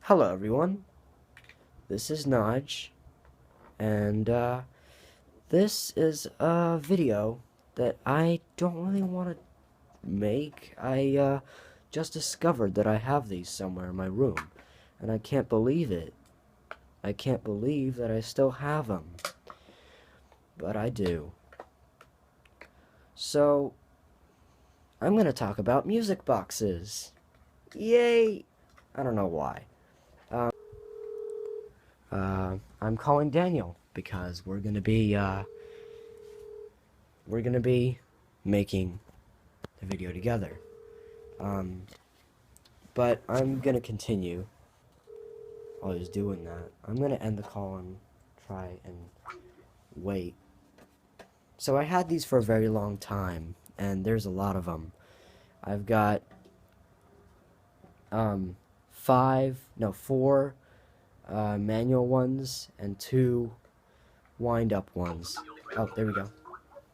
Hello everyone, this is Naj, and this is a video that I don't really want to make. I just discovered that I have these somewhere in my room, and I can't believe it. I can't believe that I still have them, but I do. So, I'm gonna talk about music boxes. Yay! I don't know why. I'm calling Daniel because we're gonna be making the video together. But I'm gonna continue while he's doing that. I'm gonna end the call and try and wait. So I had these for a very long time, and there's a lot of them. I've got four manual ones and 2 wind-up ones. Oh, there we go.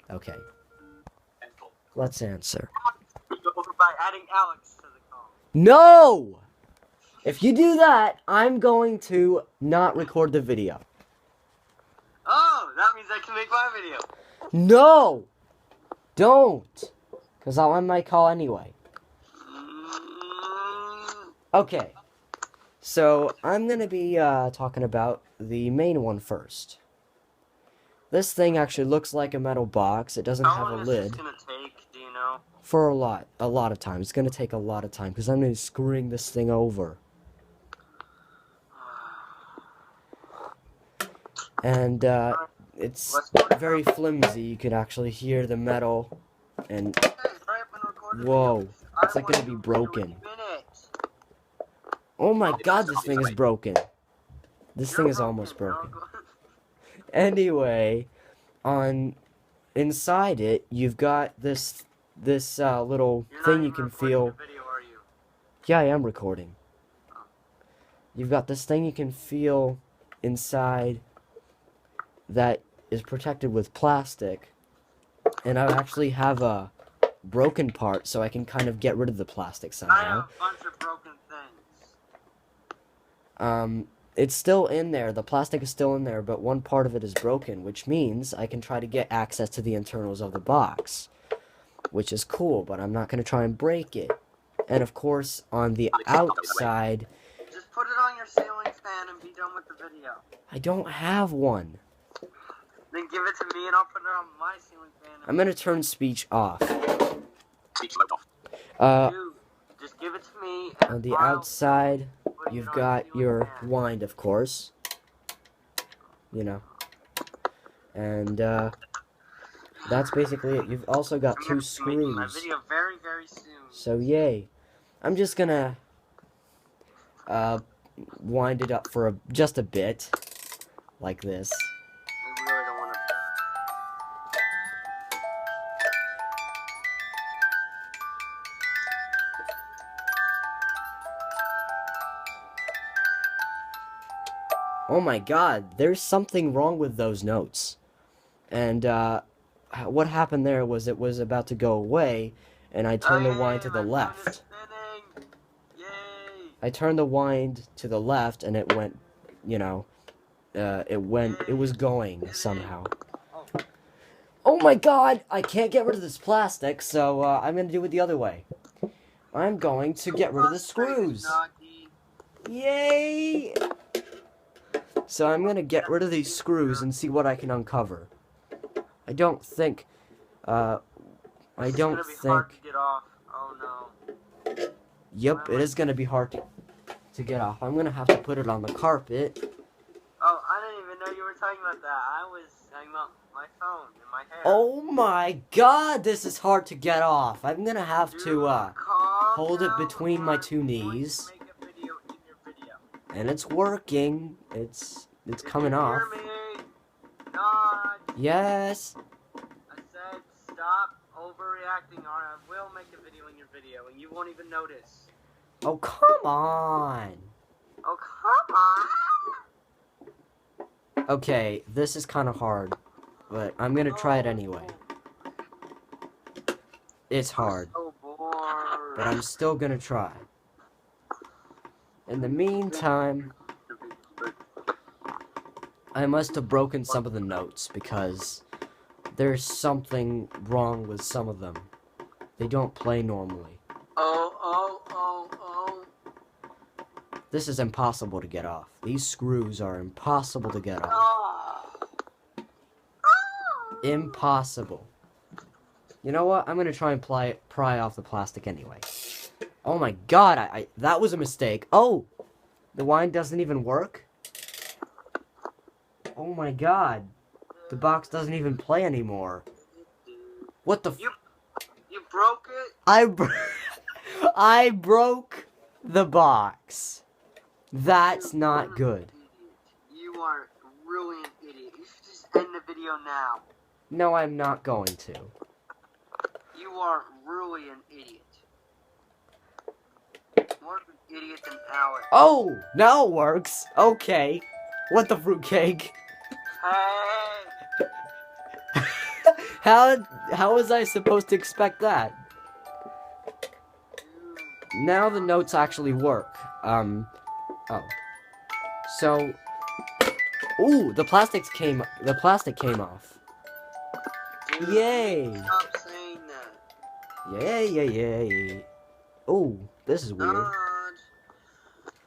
Okay. Let's answer. By adding Alex to the call. No! If you do that, I'm going to not record the video. Oh, that means I can make my video. No! Don't! Because I'll end my call anyway. Okay. So, I'm going to be talking about the main one first. This thing actually looks like a metal box. It doesn't have a lid. How long is this gonna take, do you know? For a lot of time. It's going to take a lot of time because I'm going to be screwing this thing over. And it's very flimsy. You can actually hear the metal. And whoa, it's like going to be broken. Oh my god, this thing is broken. This thing is almost broken. Anyway, inside it, you've got this little thing you can feel. Yeah, I am recording. You've got this thing you can feel inside that is protected with plastic, and I actually have a broken part, so I can kind of get rid of the plastic somehow. I have a bunch of broken things. It's still in there, the plastic is still in there, but one part of it is broken, which means I can try to get access to the internals of the box, which is cool, but I'm not going to try and break it. And of course, on the outside... Just put it on your ceiling fan and be done with the video. I don't have one. Then give it to me and I'll put it on my ceiling fan. I'm going to turn speech off. Dude, just give it to me. On the outside, you've got your wind, of course. You know. And, that's basically it. You've also got 2 screws. My video very, very soon. So, yay. I'm just gonna, wind it up for just a bit. Like this. I really don't want to... Oh my god, there's something wrong with those notes. And, what happened there was it was about to go away, and I turned the wind to the left. I turned the wind to the left, and it went, you know, it was going somehow. Oh my god, I can't get rid of this plastic, so, I'm gonna do it the other way. I'm going to get rid of the screws. Yay! So I'm gonna get rid of these screws and see what I can uncover. I don't think, Hard to get off. Oh no. Yep, it is gonna be hard to get off. I'm gonna have to put it on the carpet. Oh, I didn't even know you were talking about that. I was talking about my phone and my hair. Oh my god, this is hard to get off. I'm gonna have to, hold it between my 2 knees. And it's working. It's coming off. Hear me? Nod. Yes. I said stop overreacting or I will make a video in your video and you won't even notice. Oh, come on. Oh, come on. Okay, this is kind of hard, but I'm gonna try it anyway. It's hard, I'm so bored. but I'm still gonna try. In the meantime, I must have broken some of the notes because there's something wrong with some of them. They don't play normally. Oh. This is impossible to get off. These screws are impossible to get off. Oh. Impossible. You know what? I'm gonna try and pry off the plastic anyway. Oh my god, that was a mistake. Oh! The wine doesn't even work? Oh my god. The box doesn't even play anymore. What the f- You broke it? I broke the box. That's not good. You are really an idiot. You should just end the video now. No, I'm not going to. You are really an idiot. More of an idiot than Alex. Oh! Now it works. Okay. What the fruitcake? Hey! How was I supposed to expect that? Now the notes actually work. Oh. So, ooh, the plastic came off. Dude, Yay! Stop saying that. Yay. Ooh, this is weird. Nod.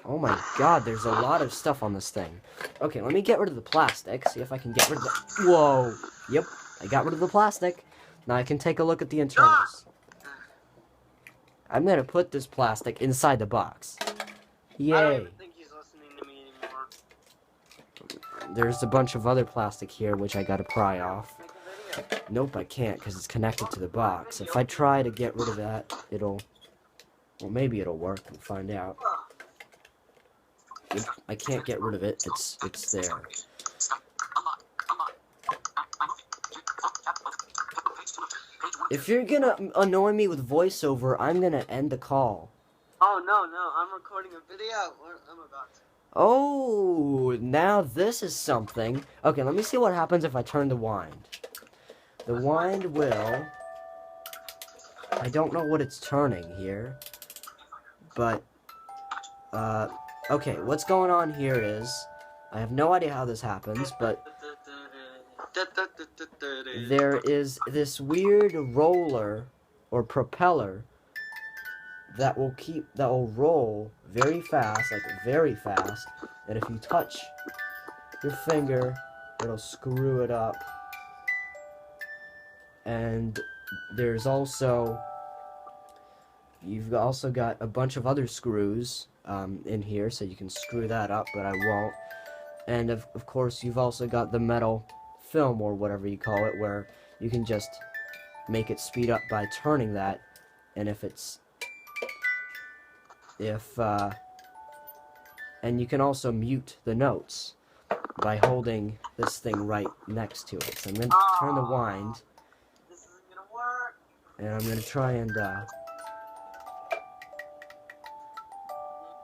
Oh my god, there's a lot of stuff on this thing. Okay, let me get rid of the plastic, see if I can get rid of the... Whoa! Yep, I got rid of the plastic. Now I can take a look at the internals. I'm gonna put this plastic inside the box. I don't Yay! even think he's listening to me anymore. There's a bunch of other plastic here, which I gotta pry off. Make a video. Nope, I can't, because it's connected to the box. If I try to get rid of that, it'll... Well, maybe it'll work, we'll find out. I can't get rid of it, it's there. If you're gonna annoy me with voiceover, I'm gonna end the call. Oh, no, I'm recording a video. I'm about to. Oh, now this is something. Okay, let me see what happens if I turn the wind. The wind will... I don't know what it's turning here. But, okay, what's going on here is... I have no idea how this happens, but... There is this weird roller, or propeller, that will roll very fast, and if you touch your finger, it'll screw it up. And there's also, you've also got a bunch of other screws in here, so you can screw that up, but I won't. And of course, you've also got the metal film, or whatever you call it, where you can just make it speed up by turning that, and and you can also mute the notes by holding this thing right next to it. So I'm going to turn the wind, This isn't gonna work. and I'm going to try and,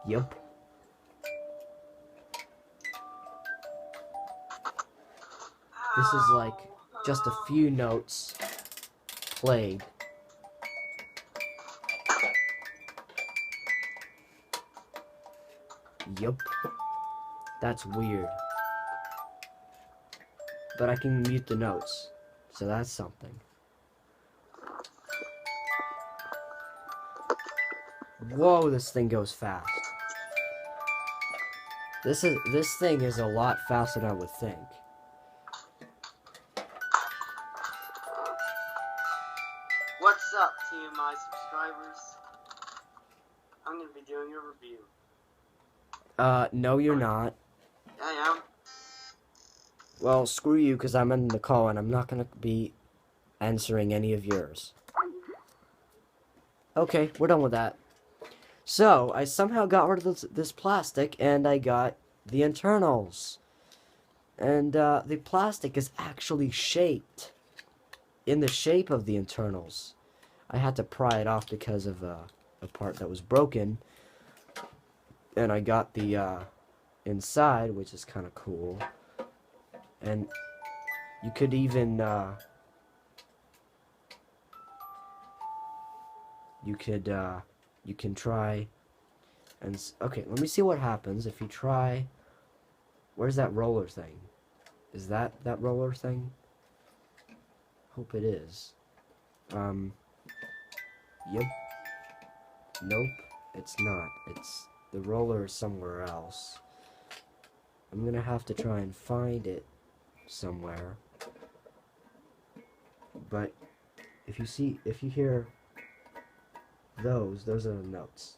yep. This is like just a few notes played. Yup. That's weird. But I can mute the notes, so that's something. Whoa, this thing goes fast. This thing is a lot faster than I would think. What's up, TMI subscribers? I'm gonna be doing a review. No you're not. I am. Well, screw you, because I'm ending the call, and I'm not gonna be answering any of yours. Okay, we're done with that. So, I somehow got rid of this plastic, and I got the internals. And, the plastic is actually shaped in the shape of the internals. I had to pry it off because of, a part that was broken. And I got the, inside, which is kind of cool. And you could even, you can try And okay, let me see what happens if you try. Where's that roller thing? Is that roller thing? Hope it is. Yep. Nope, it's not. It's the roller is somewhere else. I'm gonna have to try and find it somewhere. But if you hear those are the notes.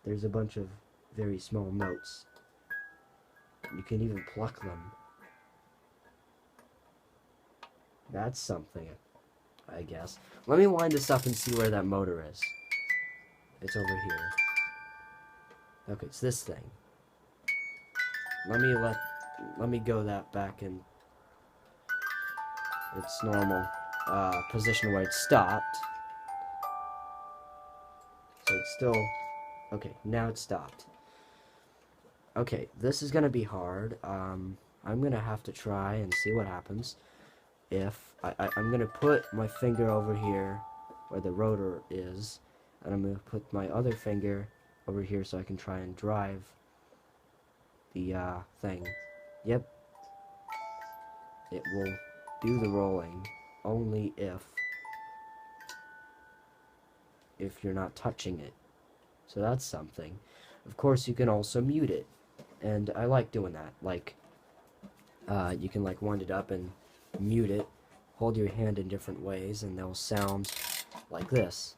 There's a bunch of very small notes. You can even pluck them. That's something, I guess. Let me wind this up and see where that motor is. It's over here. Okay, it's this thing. Let me go that back in its normal position where it stopped. So it's still okay. Now it's stopped. Okay, this is gonna be hard. I'm gonna have to try and see what happens. If I'm gonna put my finger over here where the rotor is, and I'm gonna put my other finger over here so I can try and drive the thing. Yep, it will do the rolling only if you're not touching it. So that's something. Of course, you can also mute it, and I like doing that. Like, you can like wind it up and mute it. Hold your hand in different ways, and they'll sound like this.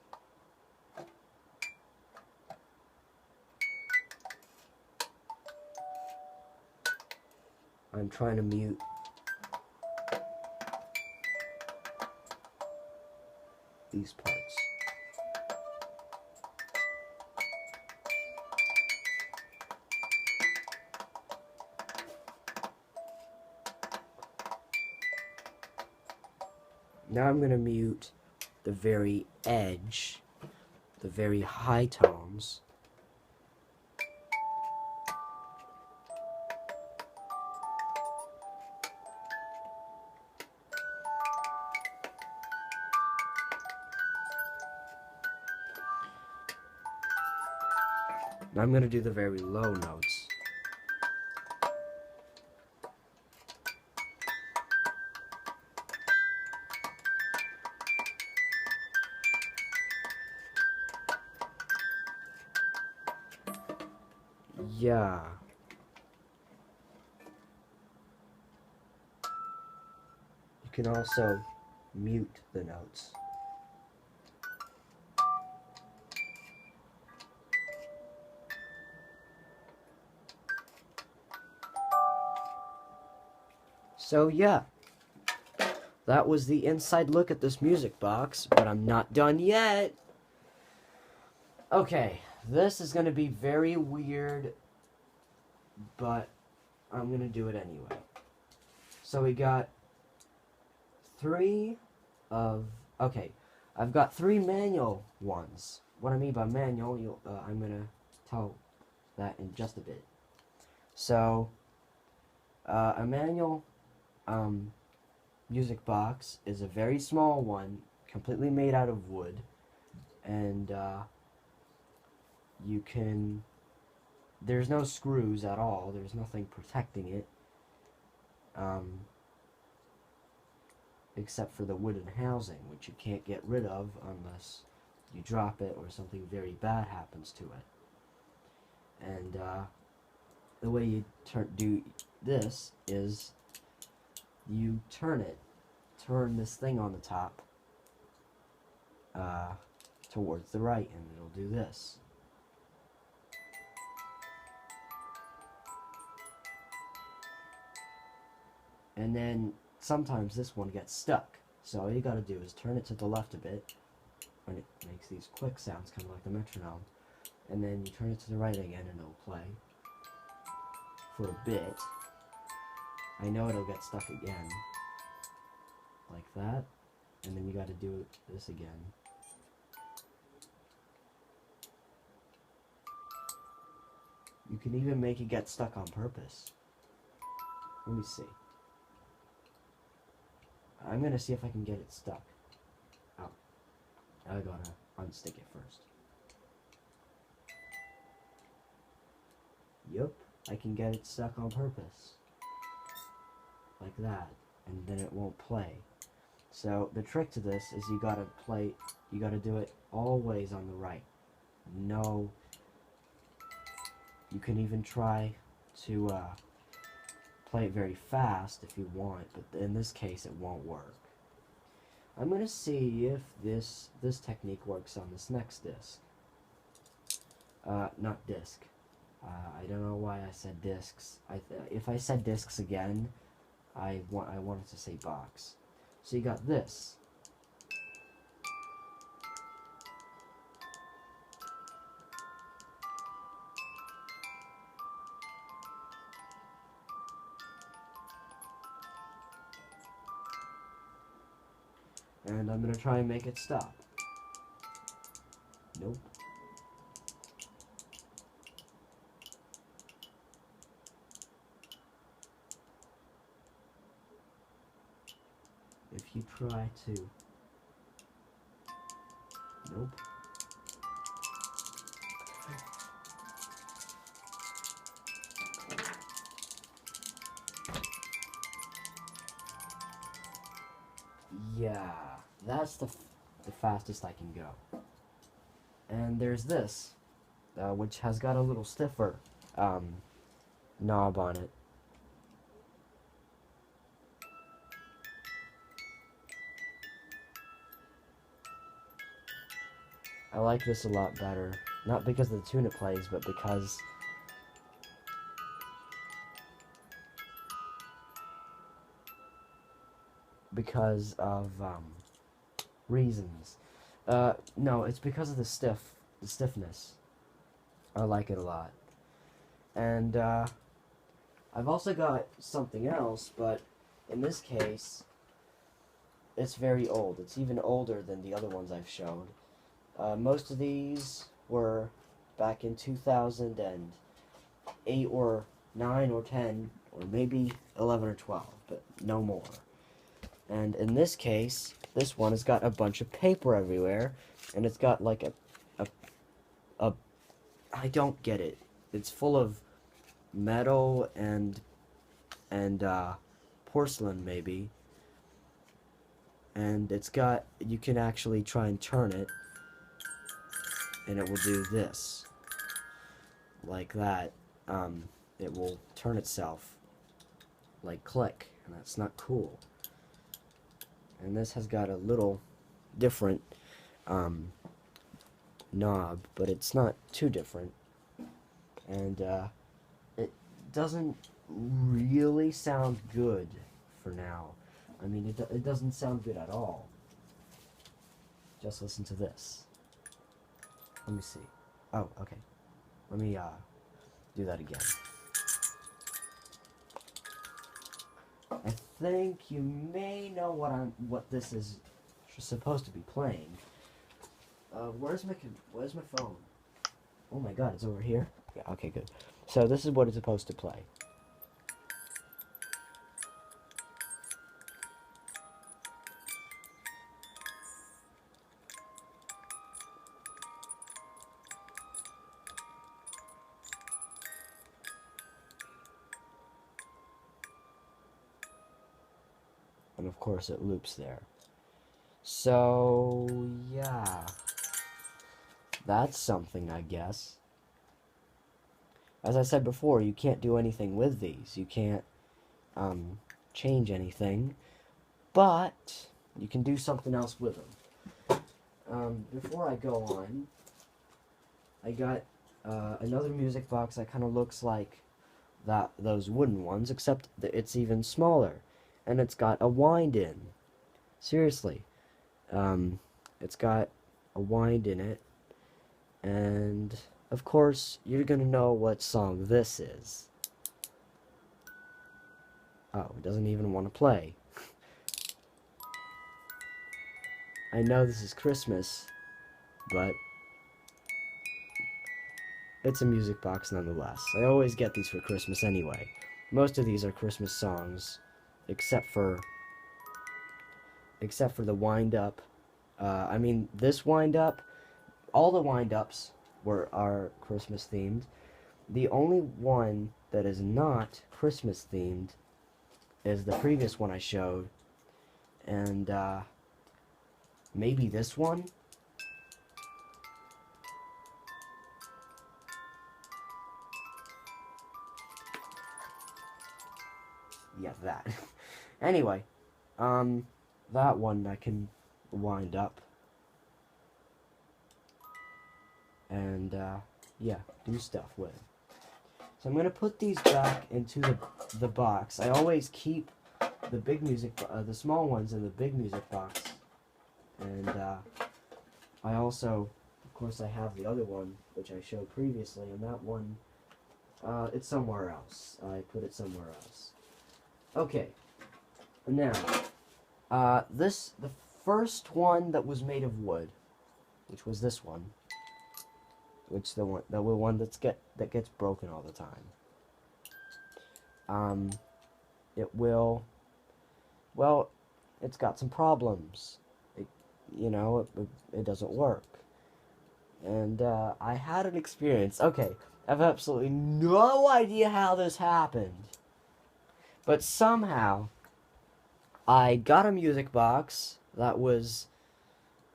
I'm trying to mute these parts. Now I'm going to mute the very edge, the very high tones. Now I'm going to do the very low notes. Yeah. You can also mute the notes. So yeah, that was the inside look at this music box, but I'm not done yet. Okay, this is going to be very weird, but I'm going to do it anyway. So we got I've got 3 manual ones. What I mean by manual, I'm going to tell that in just a bit. So, a manual music box is a very small one, completely made out of wood, and there's no screws at all, there's nothing protecting it, except for the wooden housing, which you can't get rid of unless you drop it or something very bad happens to it. And the way you do this is you turn this thing on the top towards the right, and it'll do this. And then sometimes this one gets stuck, so all you gotta do is turn it to the left a bit, and it makes these quick sounds, kind of like the metronome, and then you turn it to the right again and it'll play for a bit. I know it'll get stuck again, like that, and then you gotta do this again. You can even make it get stuck on purpose. Let me see. I'm gonna see if I can get it stuck. Oh, I gotta unstick it first. Yup, I can get it stuck on purpose. Like that. And then it won't play. So the trick to this is you gotta do it always on the right. No, you can even try to play it very fast if you want, but in this case it won't work. I'm gonna see if this technique works on this next disc. Not disc. I don't know why I said discs. If I said discs again, I wanted to say box. So you got this. And I'm gonna try and make it stop. Nope. If you try to... Nope. Yeah, that's the fastest I can go. And there's this, which has got a little stiffer knob on it. I like this a lot better. Not because of the tune it plays, but because of reasons. No, it's because of the stiffness. I like it a lot. And I've also got something else, but in this case, it's very old. It's even older than the other ones I've shown. Most of these were back in 2008 or 9 or 10 or maybe 11 or 12, but no more. And in this case, this one has got a bunch of paper everywhere, and it's got like a I don't get it. It's full of metal and porcelain maybe, and it's got, you can actually try and turn it, and it will do this, like that. It will turn itself, like click, and that's not cool. And this has got a little different knob, but it's not too different. And it doesn't really sound good for now. I mean, it doesn't sound good at all. Just listen to this. Let me see. Oh, okay. Let me do that again. I think you may know what this is supposed to be playing. Where's my phone? Oh my god, it's over here? Yeah, okay, good. So this is what it's supposed to play. And of course it loops there. So, yeah. That's something, I guess. As I said before, you can't do anything with these. You can't change anything. But you can do something else with them. Before I go on, I got another music box that kind of looks like those wooden ones, except that it's even smaller. And it's got a wind-in. Seriously. It's got a wind in it. And, of course, you're gonna know what song this is. Oh, it doesn't even want to play. I know this is Christmas, but it's a music box nonetheless. I always get these for Christmas anyway. Most of these are Christmas songs, except for the wind-up. I mean, this wind-up, all the wind-ups are Christmas themed, The only one that is not Christmas themed is the previous one I showed, and maybe this one. Yeah, that. Anyway, that one I can wind up. And, yeah, do stuff with. So I'm going to put these back into the box. I always keep the big the small ones in the big music box. And, I also, of course, I have the other one, which I showed previously, and that one, it's somewhere else. I put it somewhere else. Okay, now, the first one that was made of wood, which was this one, the one that gets broken all the time. It will, well, it's got some problems. It doesn't work. And I had an experience. Okay, I have absolutely no idea how this happened, but somehow I got a music box that was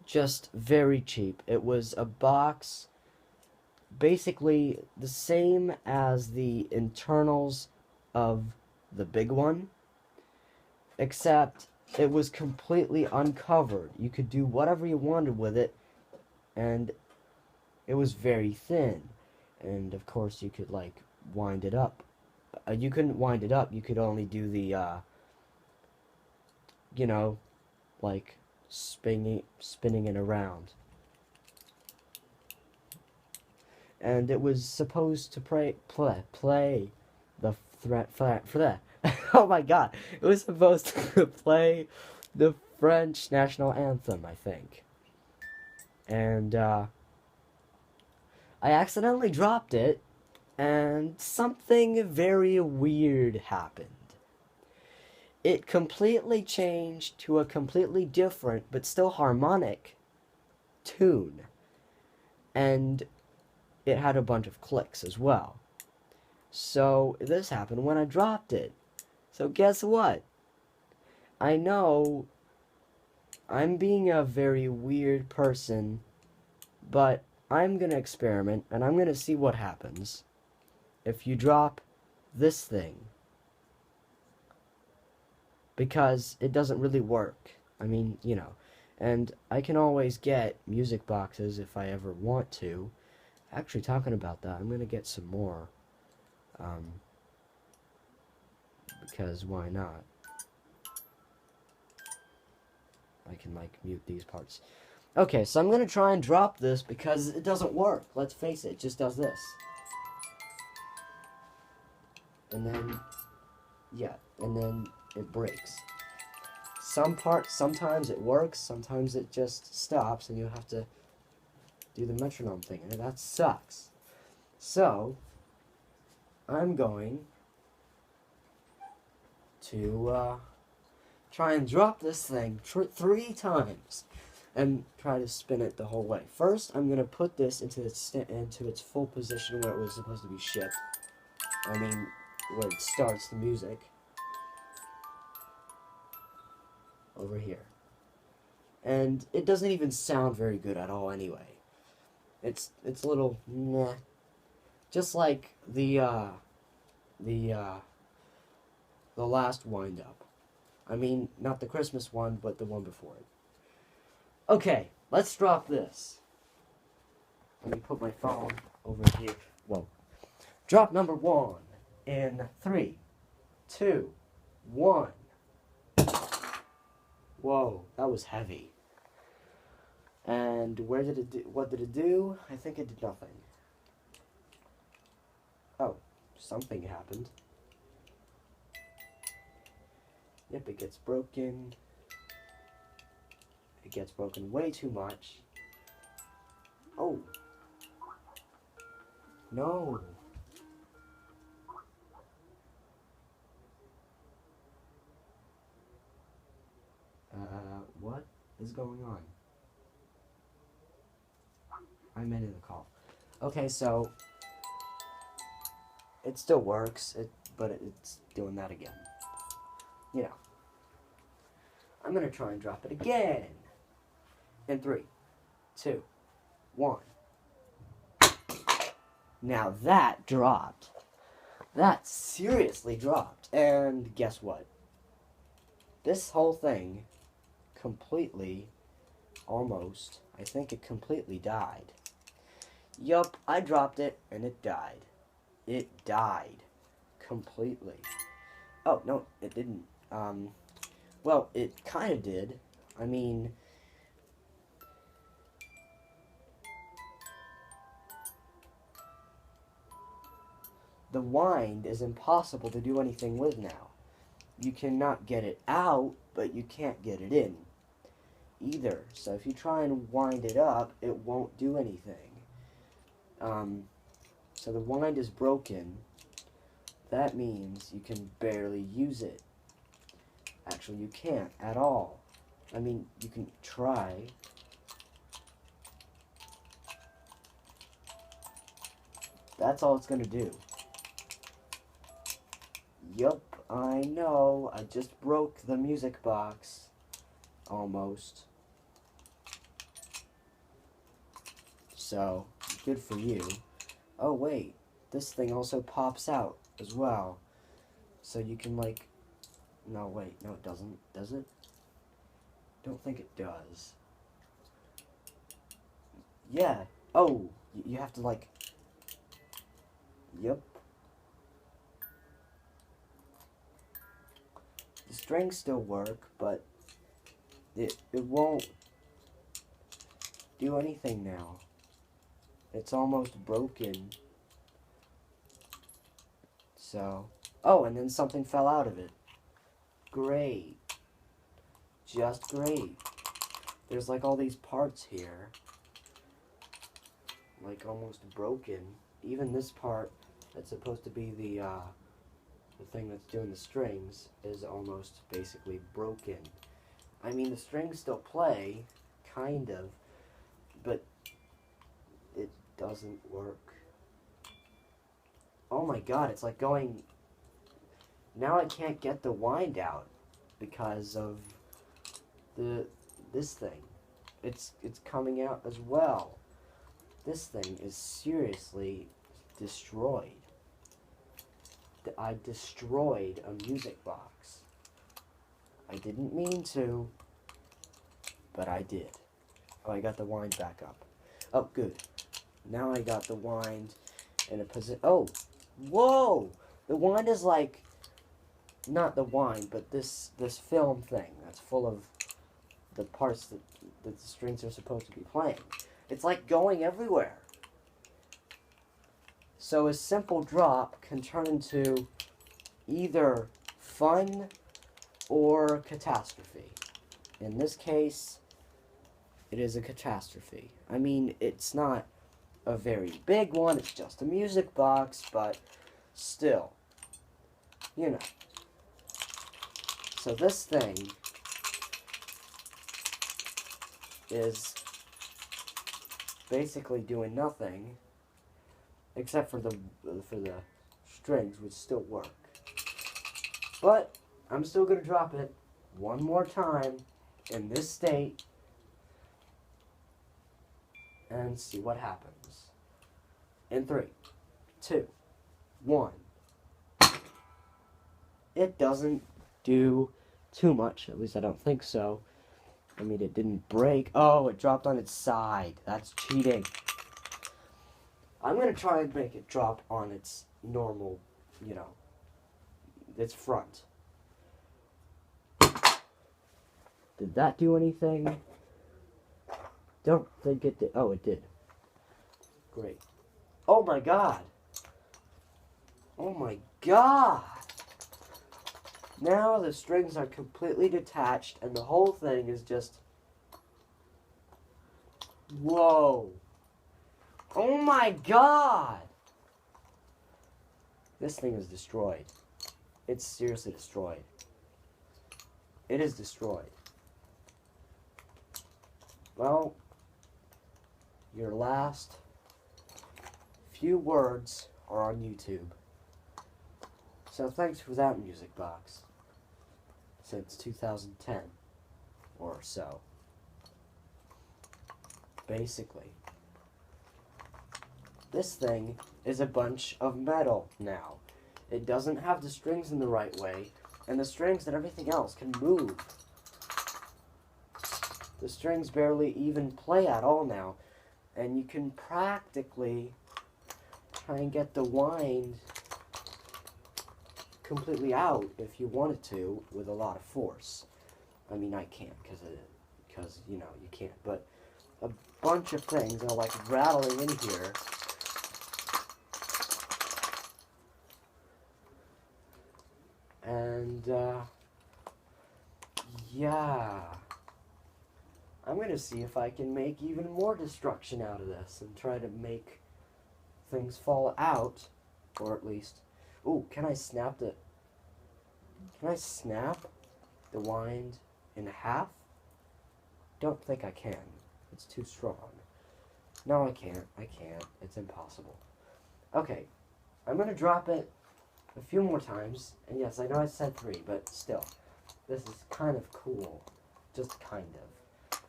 just very cheap. It was a box basically the same as the internals of the big one, except it was completely uncovered. You could do whatever you wanted with it, and it was very thin. And of course you could like wind it up. You couldn't wind it up, you could only do the like spinning it around. And it was supposed to play the oh my god, it was supposed to play the French national anthem, I think. And I accidentally dropped it, and something very weird happened. It completely changed to a completely different, but still harmonic, tune. And it had a bunch of clicks as well. So this happened when I dropped it. So guess what? I know I'm being a very weird person, but I'm gonna experiment, and I'm gonna see what happens if you drop this thing. Because it doesn't really work. I mean, and I can always get music boxes if I ever want to. Actually, talking about that, I'm gonna get some more. Because why not? I can, like, mute these parts. Okay, so I'm gonna try and drop this because it doesn't work. Let's face it just does this. And then, yeah, and then it breaks. Sometimes it works, sometimes it just stops, and you have to do the metronome thing, and that sucks. So, I'm going to try and drop this thing 3 times and try to spin it the whole way. First, I'm going to put this into its full position where it was supposed to be shipped. I mean, where it starts the music. Over here. And it doesn't even sound very good at all anyway. It's a little meh. Just like the last wind up. I mean, not the Christmas one, but the one before it. Okay, let's drop this. Let me put my phone over here. Whoa. Drop number 1 in 3, 2, 1. Whoa, that was heavy. And what did it do? I think it did nothing. Oh, something happened. Yep, it gets broken. It gets broken way too much. Oh. No. What is going on? I'm ending the call. Okay, so It still works, but it's doing that again. You know. I'm gonna try and drop it again. In 3, 2, 1. Now that dropped. That seriously dropped. And guess what? This whole thing completely, almost, I think it completely died. Yup, I dropped it and it died. It died. Completely. Oh, no, it didn't. Well, it kind of did. I mean, the wind is impossible to do anything with now. You cannot get it out, but you can't get it in either. So if you try and wind it up, it won't do anything. So the wind is broken. That means you can barely use it. Actually, you can't at all. I mean, you can try. That's all it's gonna do. Yup, I know. I just broke the music box. Almost. So, good for you. Oh, wait. This thing also pops out as well. So you can, like... No, wait. No, it doesn't. Does it? Don't think it does. Yeah. Oh, you have to, like... Yep. The strings still work, but it won't do anything now. It's almost broken. So, oh, and then something fell out of it. Great. Just great. There's like all these parts here. Like almost broken. Even this part that's supposed to be the thing that's doing the strings is almost basically broken. I mean, the strings still play, kind of, but it doesn't work. Oh my god, it's like going... Now I can't get the wind out because of this thing. It's coming out as well. This thing is seriously destroyed. I destroyed a music box. I didn't mean to, but I did. Oh, I got the wind back up. Oh, good. Now I got the wind in a position. Oh, whoa! The wind is like, not the wind, but this film thing that's full of the parts that the strings are supposed to be playing. It's like going everywhere. So a simple drop can turn into either fun or catastrophe. In this case, it is a catastrophe. I mean, it's not a very big one, it's just a music box, but still, you know. So this thing is basically doing nothing except for the strings, which still work. But I'm still gonna drop it one more time in this state and see what happens. In 3, 2, 1. It doesn't do too much, at least I don't think so. I mean, it didn't break. Oh, it dropped on its side. That's cheating. I'm going to try and make it drop on its normal, you know, its front. Did that do anything? Don't think it did. Oh, it did. Great. Oh my god. Oh my god. Now the strings are completely detached and the whole thing is just... Whoa. Oh my god! This thing is destroyed. It's seriously destroyed. It is destroyed. Well, your last few words are on YouTube. So thanks for that, Music Box. Since 2010 or so. Basically, this thing is a bunch of metal now. It doesn't have the strings in the right way, and the strings and everything else can move. The strings barely even play at all now, and you can practically try and get the wind completely out if you wanted to with a lot of force. I mean, I can't because you know you can't, but a bunch of things are like rattling in here. And yeah, I'm gonna see if I can make even more destruction out of this and try to make things fall out, or at least, ooh, can I snap the wind in half? Don't think I can. It's too strong. No, I can't. It's impossible. Okay, I'm gonna drop it a few more times, and yes, I know I said 3, but still, this is kind of cool. Just kind of.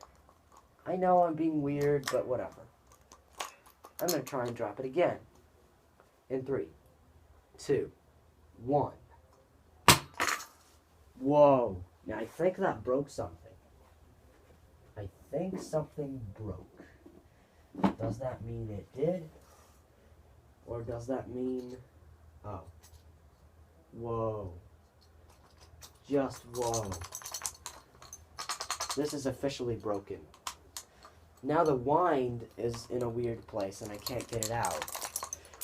I know I'm being weird, but whatever. I'm gonna try and drop it again. In 3, 2, 1. Whoa. Now, I think that broke something. I think something broke. Does that mean it did? Or does that mean... Oh. Whoa. Just whoa. This is officially broken. Now the wind is in a weird place and I can't get it out.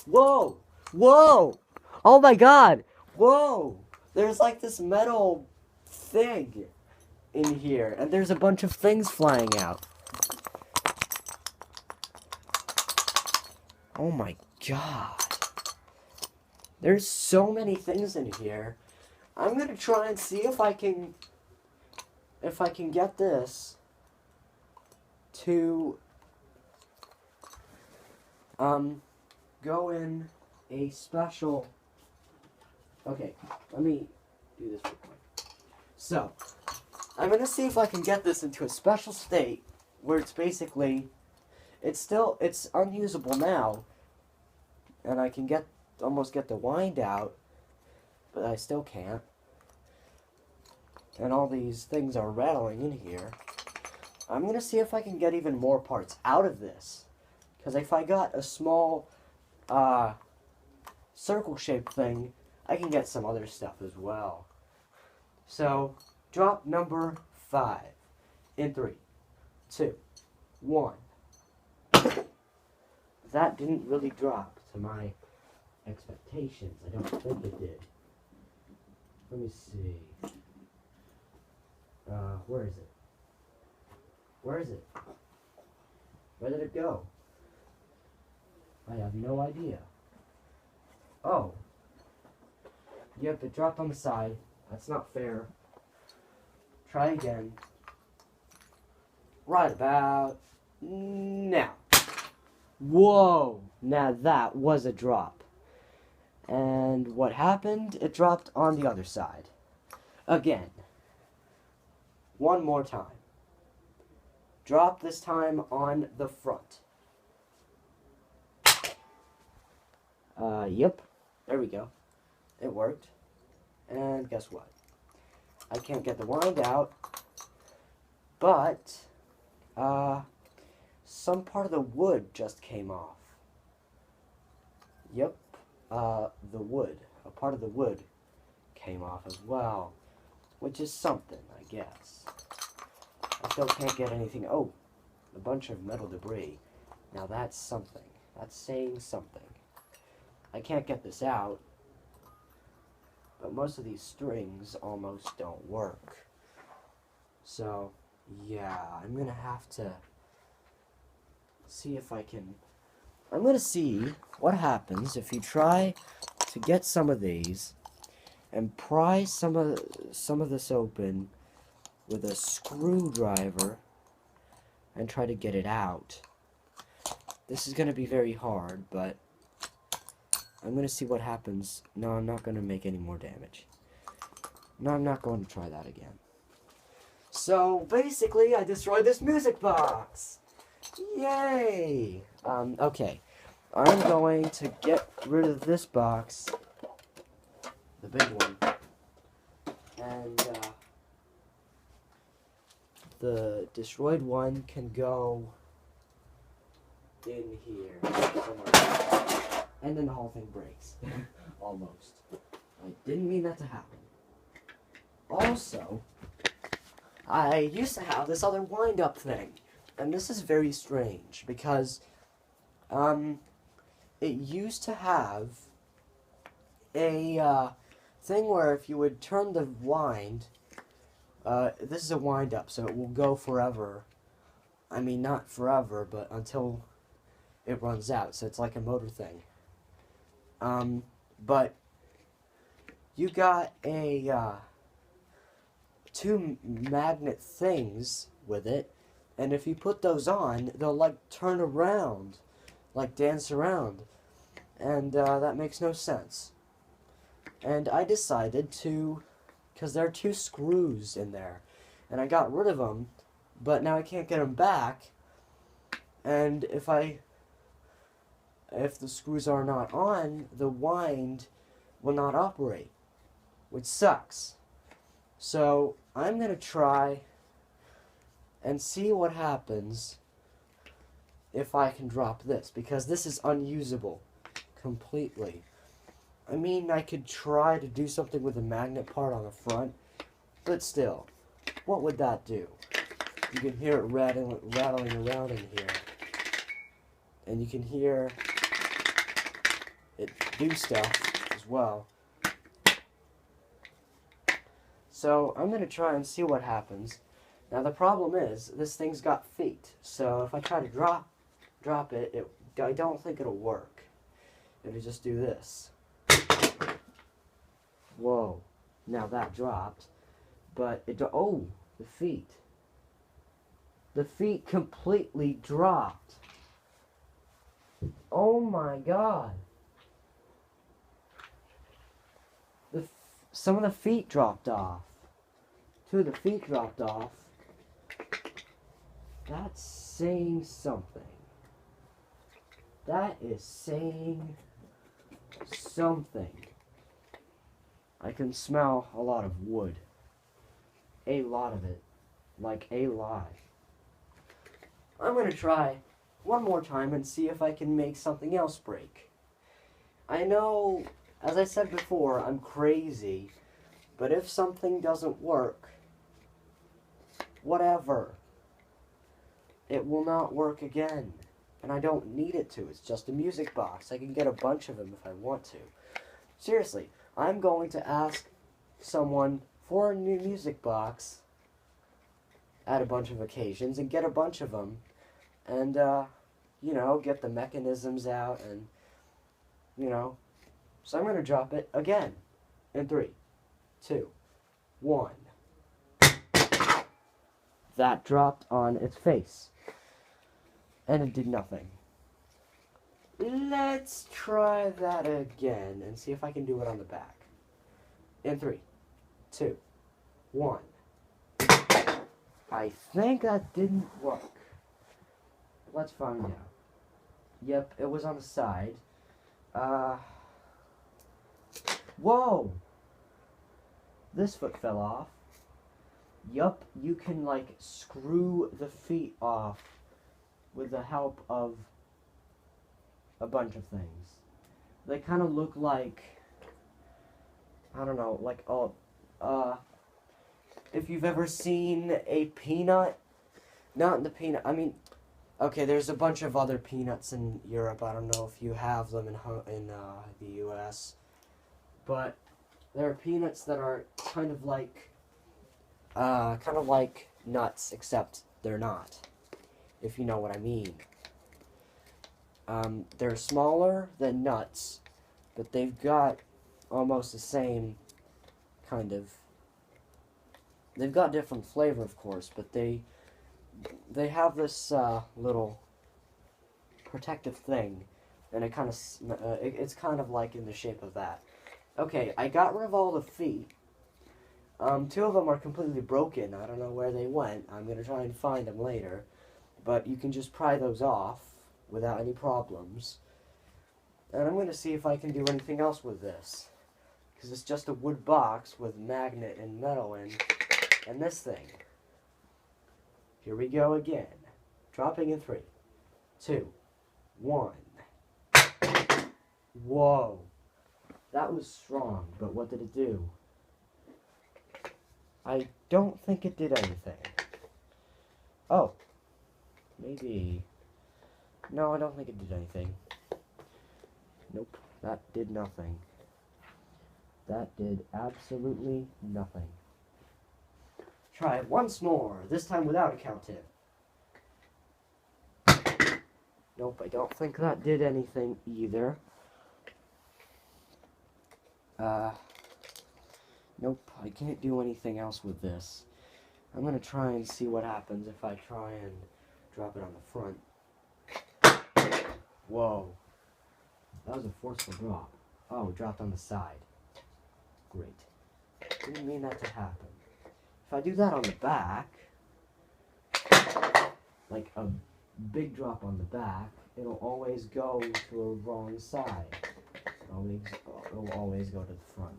Whoa! Whoa! Oh my god! Whoa! There's like this metal thing in here, and there's a bunch of things flying out. Oh my god. There's so many things in here. I'm gonna try and see if I can get this to go in a special... Okay, let me do this real quick. So, I'm gonna see if I can get this into a special state where it's basically, it's unusable now, and I can almost get the wind out, but I still can't. And all these things are rattling in here. I'm gonna see if I can get even more parts out of this, because if I got a small circle-shaped thing, I can get some other stuff as well. So, drop number 5 in 3, 2, 1. That didn't really drop to my expectations. I don't think it did. Let me see. Where is it? Where is it? Where did it go? I have no idea. Oh. Yep, it dropped on the side. That's not fair. Try again. Right about now. Whoa! Now that was a drop. And what happened? It dropped on the other side. Again. One more time. Drop this time on the front. Yep. There we go. It worked. And guess what? I can't get the wind out, but some part of the wood just came off. Yep, the wood. A part of the wood came off as well, which is something, I guess. I still can't get anything. Oh, a bunch of metal debris. Now that's something. That's saying something. I can't get this out, but most of these strings almost don't work. So, yeah, I'm gonna have to see if I can... I'm gonna see what happens if you try to get some of these and pry some of this open with a screwdriver and try to get it out. This is gonna be very hard, but I'm gonna see what happens. No, I'm not gonna make any more damage. No, I'm not going to try that again. So, basically, I destroyed this music box! Yay! Okay. I'm going to get rid of this box, the big one, and, the destroyed one can go in here somewhere. And then the whole thing breaks. Almost. I didn't mean that to happen. Also, I used to have this other wind-up thing. And this is very strange because, it used to have a, thing where if you would turn the wind, this is a wind-up, so it will go forever. I mean, not forever, but until it runs out, so it's like a motor thing. But you got a, two magnet things with it, and if you put those on, they'll, like, turn around, like, dance around, and, that makes no sense. And I decided to, because there are two screws in there, and I got rid of them, but now I can't get them back, and if the screws are not on, the wind will not operate, which sucks. So, I'm going to try and see what happens if I can drop this, because this is unusable completely. I mean, I could try to do something with the magnet part on the front, but still, what would that do? You can hear it rattling around in here, and you can hear it do stuff as well. So I'm going to try and see what happens. Now the problem is, this thing's got feet, so if I try to drop it, I don't think it'll work. It'll just do this. Whoa, now that dropped, but oh, the feet. The feet completely dropped. Oh my god. Some of the feet dropped off. Two of the feet dropped off. That's saying something. That is saying something. I can smell a lot of wood. A lot of it. Like a lot. I'm gonna try one more time and see if I can make something else break. I know, as I said before, I'm crazy, but if something doesn't work, whatever. It will not work again. And I don't need it to. It's just a music box. I can get a bunch of them if I want to. Seriously, I'm going to ask someone for a new music box at a bunch of occasions and get a bunch of them. And, you know, get the mechanisms out and, you know. So I'm going to drop it again. In 3, 2, 1. That dropped on its face. And it did nothing. Let's try that again and see if I can do it on the back. In 3, 2, 1. I think that didn't work. Let's find out. Yep, it was on the side. Whoa! This foot fell off. Yup, you can, like, screw the feet off with the help of a bunch of things. They kind of look like, I don't know, like, if you've ever seen a peanut, not the peanut, I mean, okay, there's a bunch of other peanuts in Europe. I don't know if you have them in the U.S., but there are peanuts that are kind of like nuts, except they're not, if you know what I mean. They're smaller than nuts, but they've got almost the same kind of, they've got different flavor, of course, but they have this little protective thing and it kind of it's kind of like in the shape of that. Okay, I got rid of all the feet. Two of them are completely broken. I don't know where they went. I'm gonna try and find them later, but you can just pry those off without any problems. And I'm gonna see if I can do anything else with this, because it's just a wood box with magnet and metal in, and this thing. Here we go again. Dropping in 3, 2, 1. Whoa. That was strong, but what did it do? I don't think it did anything. Oh. Maybe. No, I don't think it did anything. Nope. That did nothing. That did absolutely nothing. Try it once more, this time without a count tip. Nope, I don't think that did anything either. Nope, I can't do anything else with this. I'm gonna try and see what happens if I try and drop it on the front. Whoa. That was a forceful drop. Oh, it dropped on the side. Great. Didn't mean that to happen. If I do that on the back, like a big drop on the back, it'll always go to a wrong side. It'll always go to the front.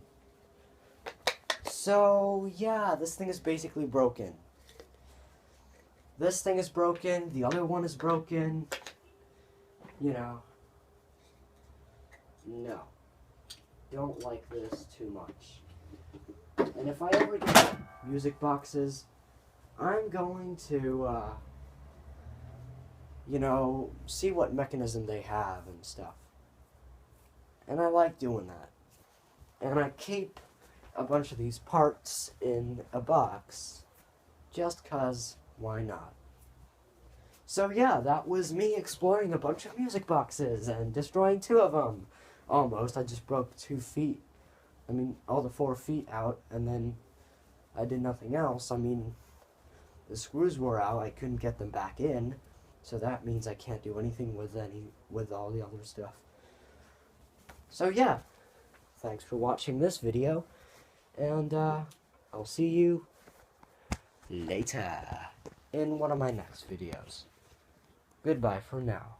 So, yeah, this thing is basically broken. This thing is broken, the other one is broken. You know. No. Don't like this too much. And if I ever get music boxes, I'm going to, you know, see what mechanism they have and stuff. And I like doing that. And I keep a bunch of these parts in a box just 'cause why not? So yeah, that was me exploring a bunch of music boxes and destroying 2 of them. Almost. I just broke 2 feet. I mean, all the 4 feet out, and then I did nothing else. I mean, the screws were out. I couldn't get them back in, so that means I can't do anything with all the other stuff. So yeah, thanks for watching this video, and I'll see you later in one of my next videos. Goodbye for now.